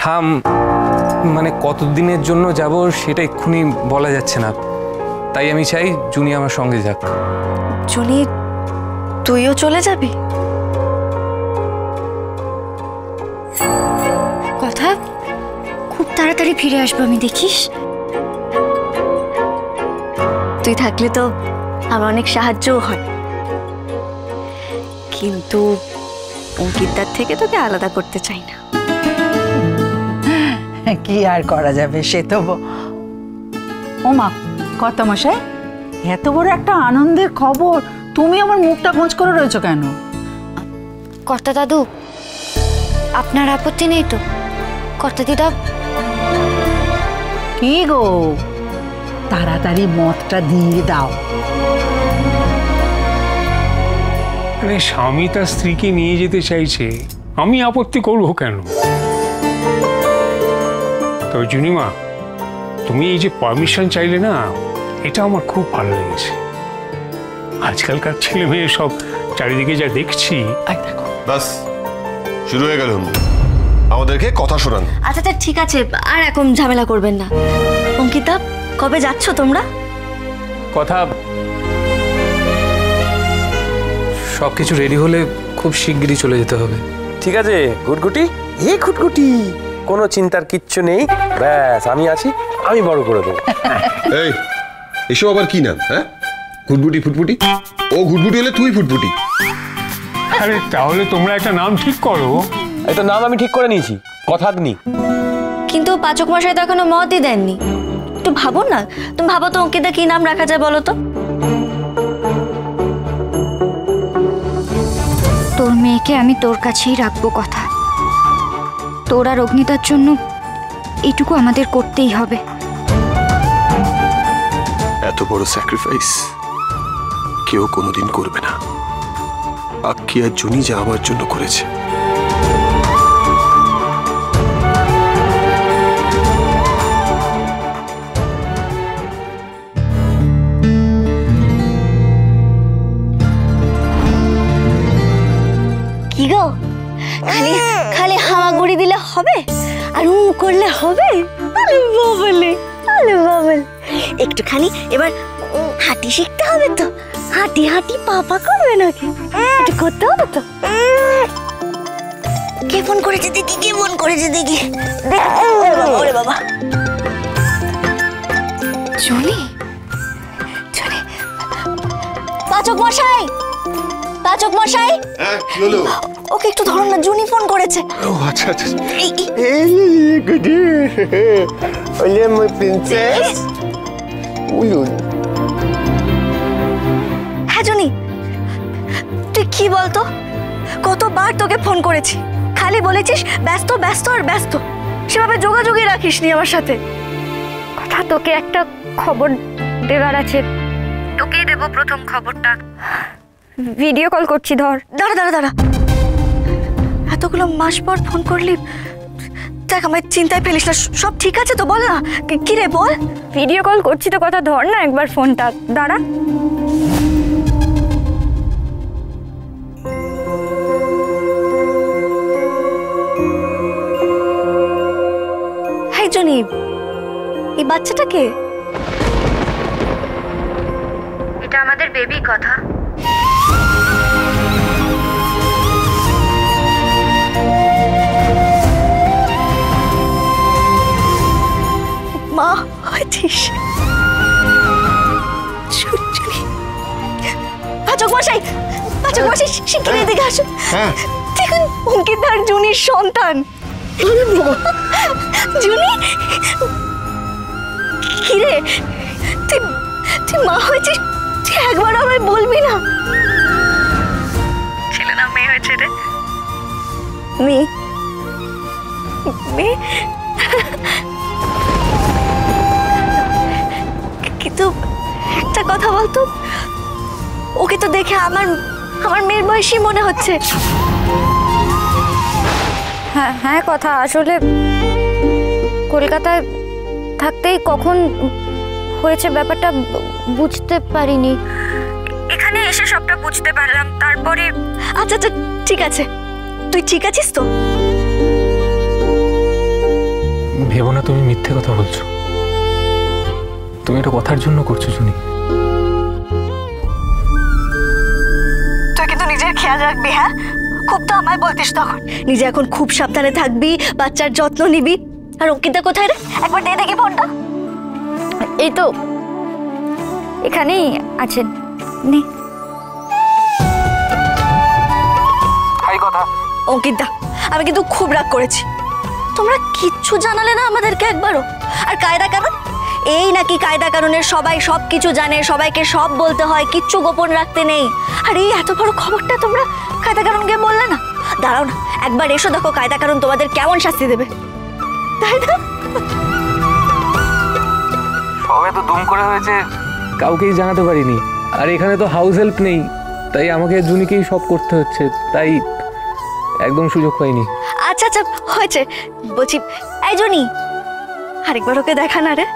হ্যাঁ, মানে কতদিনের জন্য যাব সেটা এক্ষুনি বলা যাচ্ছে না, তাই আমি চাই জুনি আমার সঙ্গে যাক। জুনি, তুইও চলে যাবি? কথা, খুব তাড়াতাড়ি ফিরে আসবো আমি, দেখিস। তুই থাকলে তো আমার অনেক সাহায্যও হয়, কিন্তু অঙ্কিতার থেকে তোকে আলাদা করতে চাই না। কি আর করা যাবে, সে তো। ও মা কর্তামশাই, এত বড় একটা আনন্দের খবর, তুমি আমার মুখটা গোঁজ করে রয়েছো কেন? কর্তা দাদু, আপনার আপত্তি নেই তো? কর্তা দিদা। কি গো, তাড়াতাড়ি মতটা দিয়ে দাও। আরে স্বামী তার স্ত্রীকে নিয়ে যেতে চাইছে, আমি আপত্তি করবো কেন? তবে জুনিমা, তুমি এই যে পারমিশন চাইলে না, এটা আমার খুব ভালো লেগেছে। আজকালকার ছেলে মেয়ে সব চারিদিকে যা দেখছি। বাস শুরু হয়ে গেল, আমাদেরকে কথা শোনান। আচ্ছা আচ্ছা ঠিক আছে, আর এখন ঝামেলা করবেন না। অঙ্কিতা, কবে যাচ্ছ তোমরা? কথা, সবকিছু রেডি হলে খুব শিগগিরই চলে যেতে হবে। ঠিক আছে গুটগুটি, এই খুটকুটি, কোনো চিন্তার কিচ্ছু নেই, ব্যাস আমি আছি, আমি বড় করে দেবো। এই এসব আবার কি নাম? হ্যাঁ, ঘুটবুটি ফুটফুটি? ও ঘুটবুটি হলে তুই ফুটফুটি। আরে তাহলে তোমরা একটা নাম ঠিক করো। এই তো নাম আমি ঠিক করে নিয়েছি, কথাগ্নি। কিন্তু পাচক মশাই তো এখনো মতই দেননি। একটু ভাবো না, তুমি ভাবো তো অঙ্কিতা কি নাম রাখা যায় বলো তো? তোর মেয়েকে আমি তোর কাছেই রাখবো কথা। তোর আর অগ্নিতার জন্য এইটুকু আমাদের করতেই হবে। এত বড় স্যাক্রিফাইস কেউ কোনোদিন করবে না। আক্কি আর জুনি যা আমার জন্য করেছে, কি গো, খালি খালি হামাগুড়ি দিলে হবে আর করলে হবে? আরে বাবলে, আরে বাবল, একটুখানি এবার হাঁটি শিখতে হবে তো। হাঁটি হাঁটি পাপা করবে নাকি? একটু করতে হবে তো। কে ফোন করেছে দেখি, কে ফোন করেছে দেখি। ওরে বাবা, জুনি, জুনি। পাচক মশাই, পাচক মশাই। হ্যাঁ কি হলো? ওকে একটু ধরুন না, জুনি ফোন করেছে। ও আচ্ছা আচ্ছা। এই গুডি, ওলে মাই প্রিন্সেস। উলুন। হ্যাঁ জুনি, তুই কি বলতো, কতবার তোকে ফোন করেছি, খালি বলেছিস ব্যস্ত ব্যস্ত আর ব্যস্ত, সেভাবে যোগাযোগই রাখিসনি আমার সাথে। কথা, তোকে একটা খবর দেওয়ার আছে, তোকেই দেবো প্রথম খবরটা। ভিডিও কল করছি, ধর। দাঁড়া দাঁড়া দাঁড়া, এতগুলো মাস পর ফোন করলি? দেখ আমায় চিন্তায় ফেলিস না, সব ঠিক আছে তো? বল না, কি রে বল। ভিডিও কল করছি তো কথা, ধর না একবার ফোনটা, দাঁড়া। হ্যাঁ জনি, এই বাচ্চাটা কে? এটা আমাদের বেবি কথা। মা হয়েছিস? পাচক মশাই, পাচক মশাই, শিগগিরই এদিকে আসুন। দেখুন অঙ্কিতার জুনির সন্তান। জুনি, কি রে, তুই মা হয়েছিস? তুই একবার আমায় বলবি না? ছেলে না মেয়ে হয়েছে রে? মেয়ে, মেয়ে। কিন্তু একটা কথা বলতো, ওকে তো দেখে আমার মেয়ের বয়সী মনে হচ্ছে। হ্যাঁ হ্যাঁ কথা, আসলে কলকাতায় থাকতেই কখন হয়েছে ব্যাপারটা বুঝতে পারিনি, এখানে এসে সবটা বুঝতে পারলাম, তারপরে। আচ্ছা আচ্ছা ঠিক আছে, তুই ঠিক আছিস তো? তুমি মিথ্যে কথা বলছো। তুমি এটা কথার জন্য করছো জুনি। তুই কিন্তু নিজের খেয়াল রাখবি, হ্যাঁ? খুব তো আমায় বলতিস তখন, নিজে এখন খুব সাবধানে থাকবি, বাচ্চার যত্ন নিবি। আর অঙ্কিতা কোথায় রে? একবার দিয়ে দেখি ফোনটা। এই তো এখানেই আছেন, নে। হাই কথা। অঙ্কিতা, আমি কিন্তু খুব রাগ করেছি। তোমরা কিচ্ছু জানালে না আমাদেরকে একবারও। আর কায়দা কানুন, এই নাকি কায়দা কানুনের সবাই সব কিছু জানে, সবাইকে সব বলতে হয়, কিচ্ছু গোপন রাখতে নেই। আর এই এত বড় খবরটা তোমরা কায়দা কানুনকে বললে না। দাঁড়াও না, একবার এসো, দেখো কায়দা কানুন তোমাদের কেমন শাস্তি দেবে, তাই না? সবে তো দুম করে হয়েছে, কাউকেই জানাতে পারিনি। আর এখানে তো হাউস হেল্প নেই, তাই আমাকে জুনিকেই সব করতে হচ্ছে, তাই একদম সুযোগ পাইনি। আচ্ছা আচ্ছা, হয়েছে। বলছি, এই জুনি, আরেকবার ওকে দেখা না রে।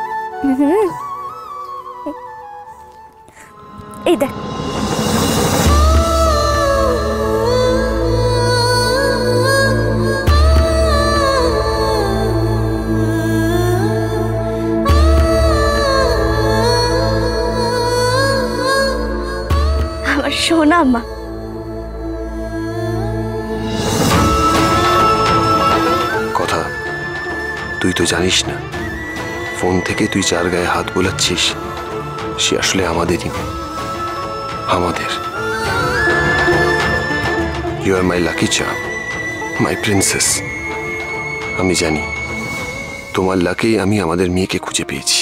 এই দেখ, আমার সোনা মা। কথা, তুই তো জানিস না, ফোন থেকে তুই যার গায়ে হাত বোলাচ্ছিস সে আসলে আমাদেরই মেয়ে, আমাদের। You are my lucky charm, my princess. আমি জানি তোমার লাকেই আমি আমাদের মেয়েকে খুঁজে পেয়েছি।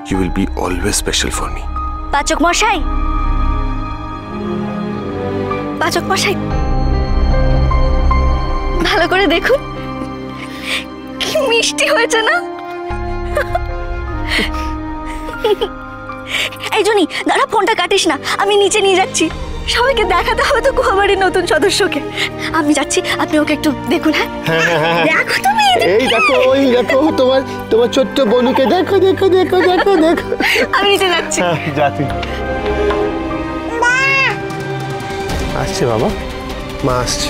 You will be always special for me. পাচক মশাই, পাচক মশাই, ভালো করে দেখুন, কি মিষ্টি হয়েছে না? এই জনি, দাঁড়া, ফোনটা কাটিস না, আমি নিচে নিয়ে যাচ্ছি। সবাইকে দেখাতে হবে তো কুহাবাড়ির নতুন সদস্যকে। আমি যাচ্ছি, আপনি ওকে একটু দেখুন। হ্যাঁ, দেখো তুমি, এই দেখো, ওই দেখো তোমার তোমার ছোট্ট বনুকে দেখো দেখো দেখো দেখো দেখো। আমি নিচে যাচ্ছি। যা তুই। আসছে বাবা, মা আসছে।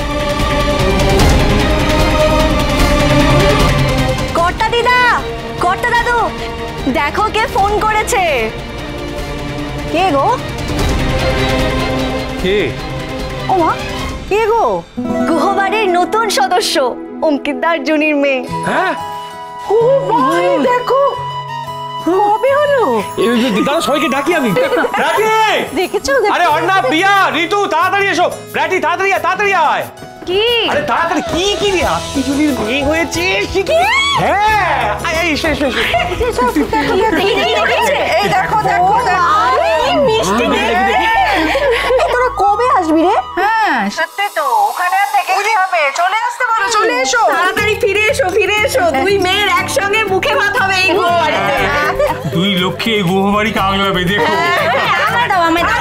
কর্তা দিদা, কর্তা দাদু, দেখো কে ফোন করেছে। কে গো? কে? ও মা, কে গো? গুহবাড়ির নতুন সদস্য, অঙ্কিতদার জুনির মেয়ে। হ্যাঁ, ও ভাই, দেখো কবে হলো? দাদা সবাইকে ডাকি আমি। দেখেছো? আরে অর্ণব, প্রিয়া, ঋতু, তাড়াতাড়ি এসো। ব্র্যাটি, তাড়াতাড়ি আয়, তাড়াতাড়ি আয়। কি? আরে তাড়াতাড়ি, কি কি রে, আত্মীয়জনের বিয়ে হয়েছে। হ্যাঁ, এই এসো এসো এসো। এই দেখো দেখো মিষ্টি, তোরা কবে আসবি রে? হ্যাঁ সত্যি তো, ওখানে থেকে হবে, চলে আসতে বলো, চলে এসো তাড়াতাড়ি ফিরে এসো, ফিরে এসো। দুই মেয়ের একসঙ্গে মুখে ভাত হবে এই গুহবাড়িতে। দুই লক্ষ্মী এই গুহবাড়ি কামড়াবে, দেখো। আমায় দাও, আমায় দাও।